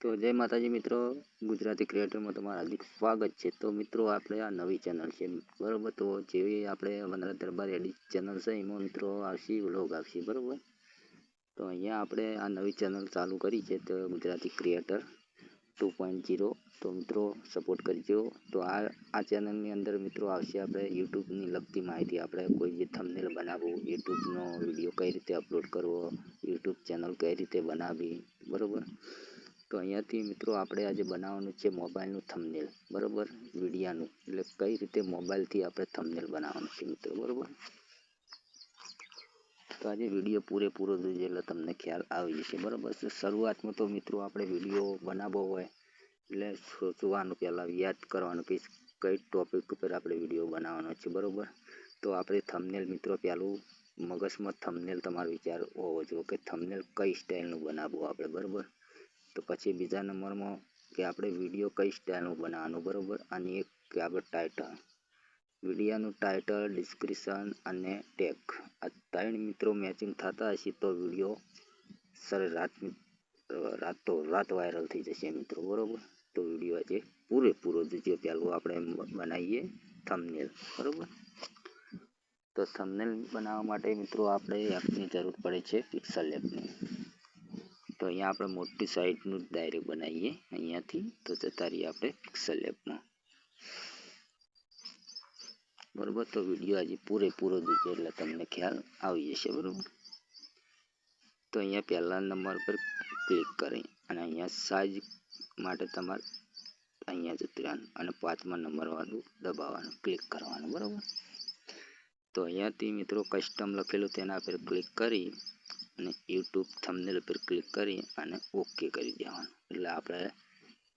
તો જય માતાજી મિત્રો, ગુજરાતી ક્રિએટરમાં તમારું હાર્દિક સ્વાગત છે। તો મિત્રો આપણે આ નવી ચેનલ છે બરાબર। તો જેવી આપણે વનરાજ દરબાર એડિટ ચેનલ છે એમાં મિત્રો આવશે વ્લોગ આવશે બરાબર। તો અહીંયા આપણે આ નવી ચેનલ ચાલુ કરી છે તો ગુજરાતી ક્રિએટર 2.0। તો મિત્રો સપોર્ટ કરજો। તો આ ચેનલની અંદર મિત્રો આવશે આપણે યુટ્યુબની લગતી માહિતી, આપણે કોઈ બી થંબનેલ બનાવવું, યુટ્યુબનો વિડીયો કઈ રીતે અપલોડ કરવો, યુટ્યુબ ચેનલ કઈ રીતે બનાવવી બરાબર। તો અહીંયાથી મિત્રો આપણે આજે બનાવવાનું છે મોબાઈલનું થંબનેલ બરાબર, વિડીયાનું, એટલે કઈ રીતે મોબાઈલથી આપણે થંબનેલ બનાવવાનું છે મિત્રો બરાબર। તો આજે વિડીયો પૂરેપૂરો જોઈએ એટલે તમને ખ્યાલ આવી જશે બરાબર। તો શરૂઆતમાં તો મિત્રો આપણે વિડીયો બનાવવો હોય એટલે સોચવાનું, પહેલાં યાદ કરવાનું કે કઈ ટોપિક ઉપર આપણે વિડીયો બનાવવાનો છે બરાબર। તો આપણે થંબનેલ મિત્રો પહેલું મગજમાં થંબનેલ તમારો વિચાર હોવો જોઈએ કે થંબનેલ કઈ સ્ટાઇલનું બનાવવું આપણે બરાબર। તો પછી બીજા નંબરમાં કે આપણે વિડીયો કઈ સ્ટાઇલનું બનાવવાનું બરાબર। અને એક કે આપણે ટાઇટલ, વિડીયાનું ટાઇટલ, ડિસ્ક્રિપ્શન અને ટેગ, આ ત્રણ મિત્રો મેચિંગ થતા હશે તો વિડીયો રાત વાયરલ થઈ જશે મિત્રો બરાબર। તો વિડીયો આજે પૂરેપૂરો જોજો। પહેલું આપણે બનાવીએ થંબનેલ બરાબર। તો થંબનેલ બનાવવા માટે મિત્રો આપણે એપની જરૂર પડે છે, પિક્સલ એપની। તો અહીંયા આપણે મોટી સાઇઝનું ડાયરેક્ટ બનાવીએ અહીંયાથી। તો જતા રહીએ આપણે પિક્સલ એપમાં બરાબર। તો વિડીયો આજે પૂરેપૂરો જોજો એટલે તમને ખ્યાલ આવી જશે બરાબર। તો અહીંયા પહેલા નંબર પર ક્લિક કરી અને અહીંયા સાઇઝ માટે તમારે અહીંયા જતું રહેવાનું અને 5મા નંબર વાળું દબાવવાનું, ક્લિક કરવાનું બરાબર। તો અહીંયાથી મિત્રો કસ્ટમ લખેલું તેના પર ક્લિક કરી અને યુટ્યુબ થંબનેલ પર ક્લિક કરી અને ઓકે કરી દેવાનું, એટલે આપણે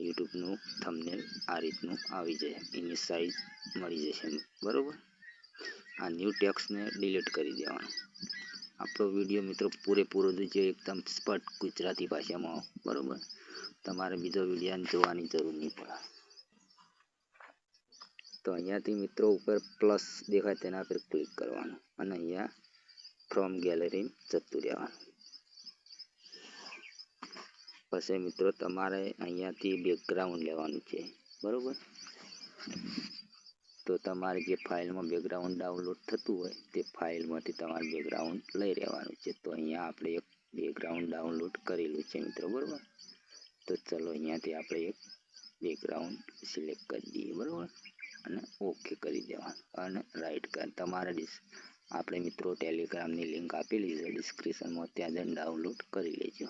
યુટ્યુબનું થંબનેલ આ રીતનું આવી જાય, એની સાઇઝ મળી જશે બરાબર। આ ન્યૂ ટેક્સ્ટને ડિલીટ કરી દેવાનું। આપણો વિડીયો મિત્રો પૂરેપૂરો જોજો, એકદમ સ્પષ્ટ ગુજરાતી ભાષામાં બરાબર। તમારે બીજો વિડીયો જોવાની જરૂર નહીં પડે। તો અહીંયાથી મિત્રો ઉપર પ્લસ દેખાય તેના પર ક્લિક કરવાનું અને અહીંયા ફ્રોમ ગેલેરી જતું રહેવાનું। પછી મિત્રો તમારે અહીંયાથી બેકગ્રાઉન્ડ લેવાનું છે બરાબર। તો તમારે જે ફાઇલમાં બેકગ્રાઉન્ડ ડાઉનલોડ થતું હોય તે ફાઇલમાંથી તમારે બેકગ્રાઉન્ડ લઈ રહેવાનું છે। તો અહીંયા આપણે એક બેકગ્રાઉન્ડ ડાઉનલોડ કરેલું છે મિત્રો બરાબર। તો ચલો અહીંયાથી આપણે એક બેકગ્રાઉન્ડ સિલેક્ટ કરી દઈએ બરાબર અને ઓકે કરી દેવાનું અને રાઈટ કર। તમારે આપણે મિત્રો ટેલિગ્રામની લિંક આપેલી છે ડિસ્ક્રિપ્શનમાં, ત્યાં જઈને ડાઉનલોડ કરી લેજો।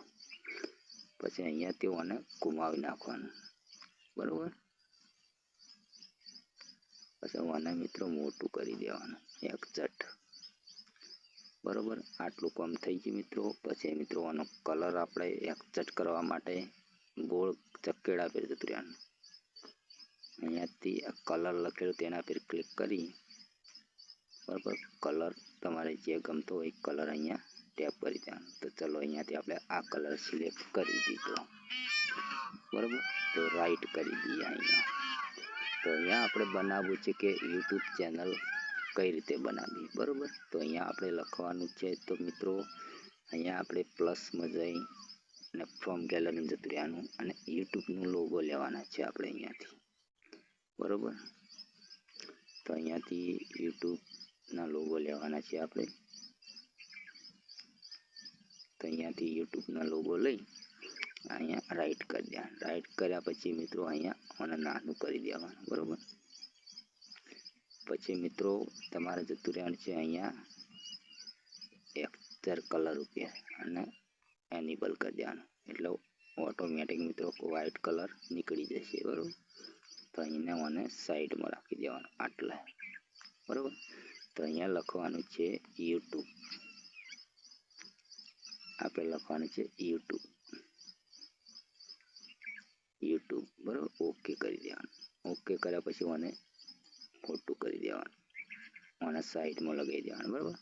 પછી અહીંયાથી ઓને ઘુમાવી નાખવાનું બરાબર। પછી ઓને મિત્રો મોટું કરી દેવાનું એકઝટ બરાબર। આટલું કામ થઈ ગયું મિત્રો। પછી મિત્રો આનો કલર આપણે એકઝટ કરવા માટે ગોળ ચક્કેડા પર જતું રહેવાનું, અહીંયાથી આ કલર લખેલું તેના પર ક્લિક કરી બરાબર, કલર તમારે જે ગમતો હોય કલર અહીંયા ટેપ કરી દેવાનું। તો ચલો અહીંયાથી આપણે આ કલર સિલેક્ટ કરી દીધો બરાબર। તો રાઈટ કરી દઈએ અહીંયા। તો અહીંયા આપણે બનાવવું છે કે યુટ્યુબ ચેનલ કઈ રીતે બનાવવી બરાબર। તો અહીંયા આપણે લખવાનું છે, તો મિત્રો અહીંયા આપણે પ્લસમાં જઈ અને ફ્રોમ ગેલેરી જતું રહેવાનું અને યુટ્યુબનું લોગો લેવાના છે આપણે અહીંયાથી બરાબર। તો અહીંયાથી યુટ્યુબના લોગો લેવાના છે આપણે। તો અહીંયાથી યુટ્યુબના લોગો લઈ અહીંયા રાઈટ કરી દેવાનું। રાઈટ કર્યા પછી મિત્રો અહીંયા મને નાનું કરી દેવાનું બરાબર। પછી મિત્રો તમારે જતું રહેવાનું છે અહીંયા એક્સચર કલર ઉપર અને એનેબલ કરી દેવાનું, એટલે ઓટોમેટિક મિત્રો વ્હાઇટ કલર નીકળી જશે બરાબર। તો અહીંયા મને સાઈડમાં રાખી દેવાનું આટલા બરાબર। તો અહીંયા લખવાનું છે યુટ્યુબ, આપણે લખવાનું છે યુટ્યુબ બરાબર। ઓકે કરી દેવાનું। ઓકે કર્યા પછી મને મોટું કરી દેવાનું, મને સાઈડમાં લગાવી દેવાનું બરાબર।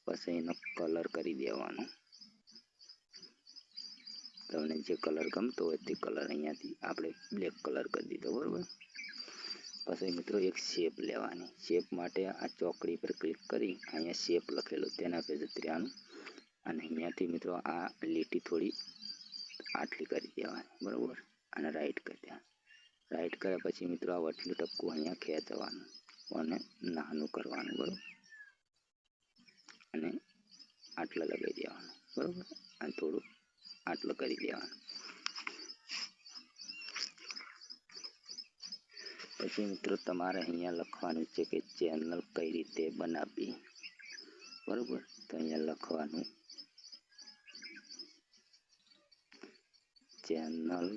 પછી એનો કલર કરી દેવાનો, તમને જે કલર ગમતો હોય તે કલર અહીંયાથી આપણે બ્લેક કલર કરી દીધો બરાબર। પછી મિત્રો એક શેપ લેવાની, શેપ માટે આ ચોકડી પર ક્લિક કરી અહીંયા શેપ લખેલું તેના પર જતું રહેવાનું અને અહીંયાથી મિત્રો આ લીટી થોડી આટલી કરી દેવાની, બરાબર, અને રાઈટ કરી દેવાનું. રાઈટ કર્યા પછી મિત્રો આ વટલું ટપકું અહીંયા ખેંચવાનું અને નાનું કરવાનું, બરાબર, અને આટલા લગાવી દેવાનું, બરાબર, અને થોડું આટલું કરી દેવાનું. પછી મિત્રો તમારે અહીંયા લખવાનું છે કે ચેનલ કઈ રીતે બનાવવી, બરાબર. તો અહીંયા લખવાનું ચેનલ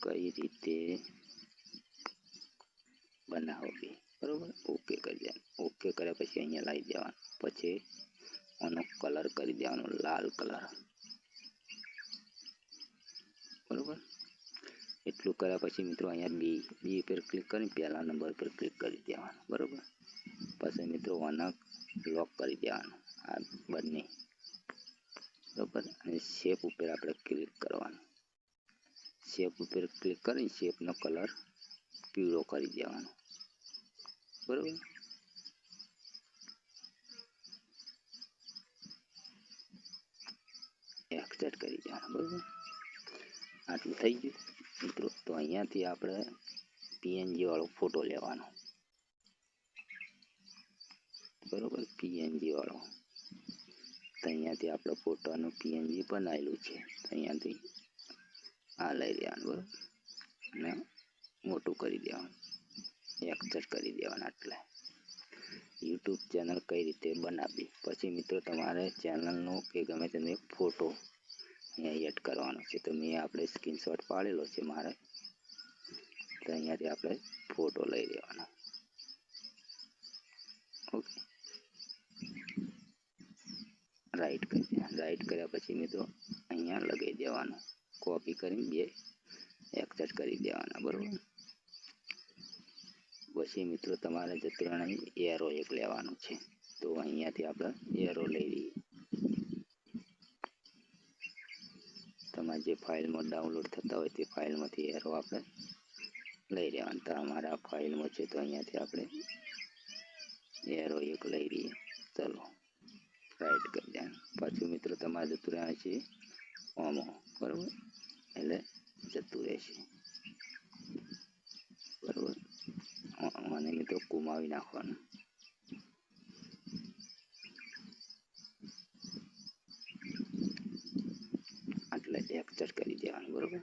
કઈ રીતે બનાવવી, બરાબર. ઓકે કરી દેવાનું. ઓકે કર્યા પછી અહીંયા લાવી દેવાનું. પછી આનો કલર કરી દેવાનો લાલ કલર, બરાબર. એટલું કર્યા પછી મિત્રો અહીંયા બી પર ક્લિક કરી પહેલા નંબર પર ક્લિક કરી દેવાનું, બરાબર. પછી મિત્રો આને લોક કરી દેવાનું આ બંને, બરાબર. અને શેપ ઉપર આપણે ક્લિક કરવાનું. શેપ ઉપર ક્લિક કરી શેપનો કલર પીળો કરી દેવાનો, બરાબર. એક્સેટ કરી દેવાનું, બરાબર. આટલું થઈ ગયું મિત્રો. તો અહીંયાથી આપણે પીએનજી વાળો ફોટો લેવાનો, બરાબર. પીએનજી વાળો તો અહીંયાથી આપણે ફોટોનું પીએનજી બનાવેલું છે. તો અહીંયાથી આ લઈ લેવાનું, બરાબર, અને મોટું કરી દેવાનું, એક્સેટ કરી દેવાના. એટલે યુટ્યુબ ચેનલ કઈ રીતે બનાવવી. પછી મિત્રો તમારે ચેનલનો કે ગમે તેનો એક ફોટો અહીંયા એડ કરવાનો છે. તો મેં આપણે સ્ક્રીનશોટ પાડેલો છે મારે, તો અહીંયાથી આપણે ફોટો લઈ લેવાનો, ઓકે. રાઈટ કરી દેવાનું. રાઈટ કર્યા પછી મિત્રો અહીંયા લગાવી દેવાનું. કોપી કરીને બે એક્સેટ કરી દેવાના, બરાબર. પછી મિત્રો તમારે જતું એરો એક લેવાનું છે. તો અહીંયાથી આપણે એરો લઈ લઈએ. તમારે જે ફાઇલમાં ડાઉનલોડ થતા હોય તે ફાઇલમાંથી એરો આપણે લઈ લેવાનું. તો અમારા ફાઇલમાં છે તો અહીંયાથી આપણે એરો એક લઈ લઈએ. ચલો રાઈટ કરી દેવાનું. પાછું મિત્રો તમારે જતું રહેવાનું છે ઓમો, બરાબર, એટલે જતું રહેશે, બરાબર. અને મિત્રો ગુમાવી નાખવાનું. આટલે એક્સેટ કરી દેવાનું, બરાબર.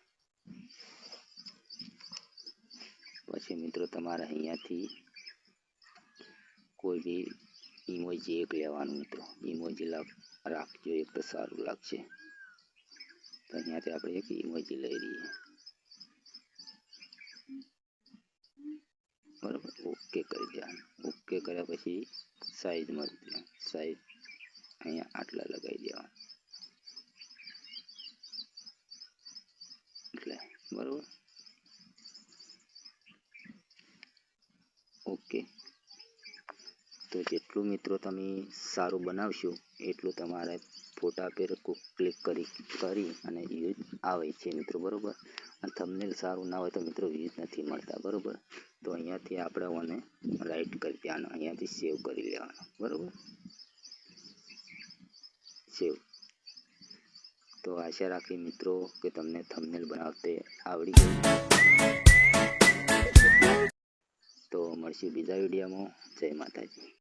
પછી મિત્રો તમારે અહીંયાથી કોઈ બી ઇમોજી એક લેવાનું મિત્રો. ઇમોજી રાખજો એક તો સારું લાગશે. તો અહીંયાથી આપણે એક ઇમોજી લઈ લઈએ, બરાબર. ઓકે કરી દેવાનું. ઓકે કર્યા પછી સાઈઝમાં સાઈઝ અહીંયા આટલા લગાવી દેવાનું, એટલે બરાબર. ઓકે. તો જેટલું મિત્રો તમે સારું બનાવશો એટલું તમારે ફોટા પર ક્લિક કરી અને વ્યૂઝ આવે છે મિત્રો, બરાબર. અને થંબનેલ સારું ના હોય તો મિત્રો વ્યૂઝ નથી મળતા, બરાબર. તો અહીંયાથી આપણે ઓને રાઈટ કરી દેવાનું. અહીંયાથી સેવ કરી લેવાનું, બરાબર. સેવ. તો આશા રાખી મિત્રો કે તમને થંબનેલ બનાવતે આવડી ગયું. તો મળશું બીજા વિડીયોમાં. જય માતાજી.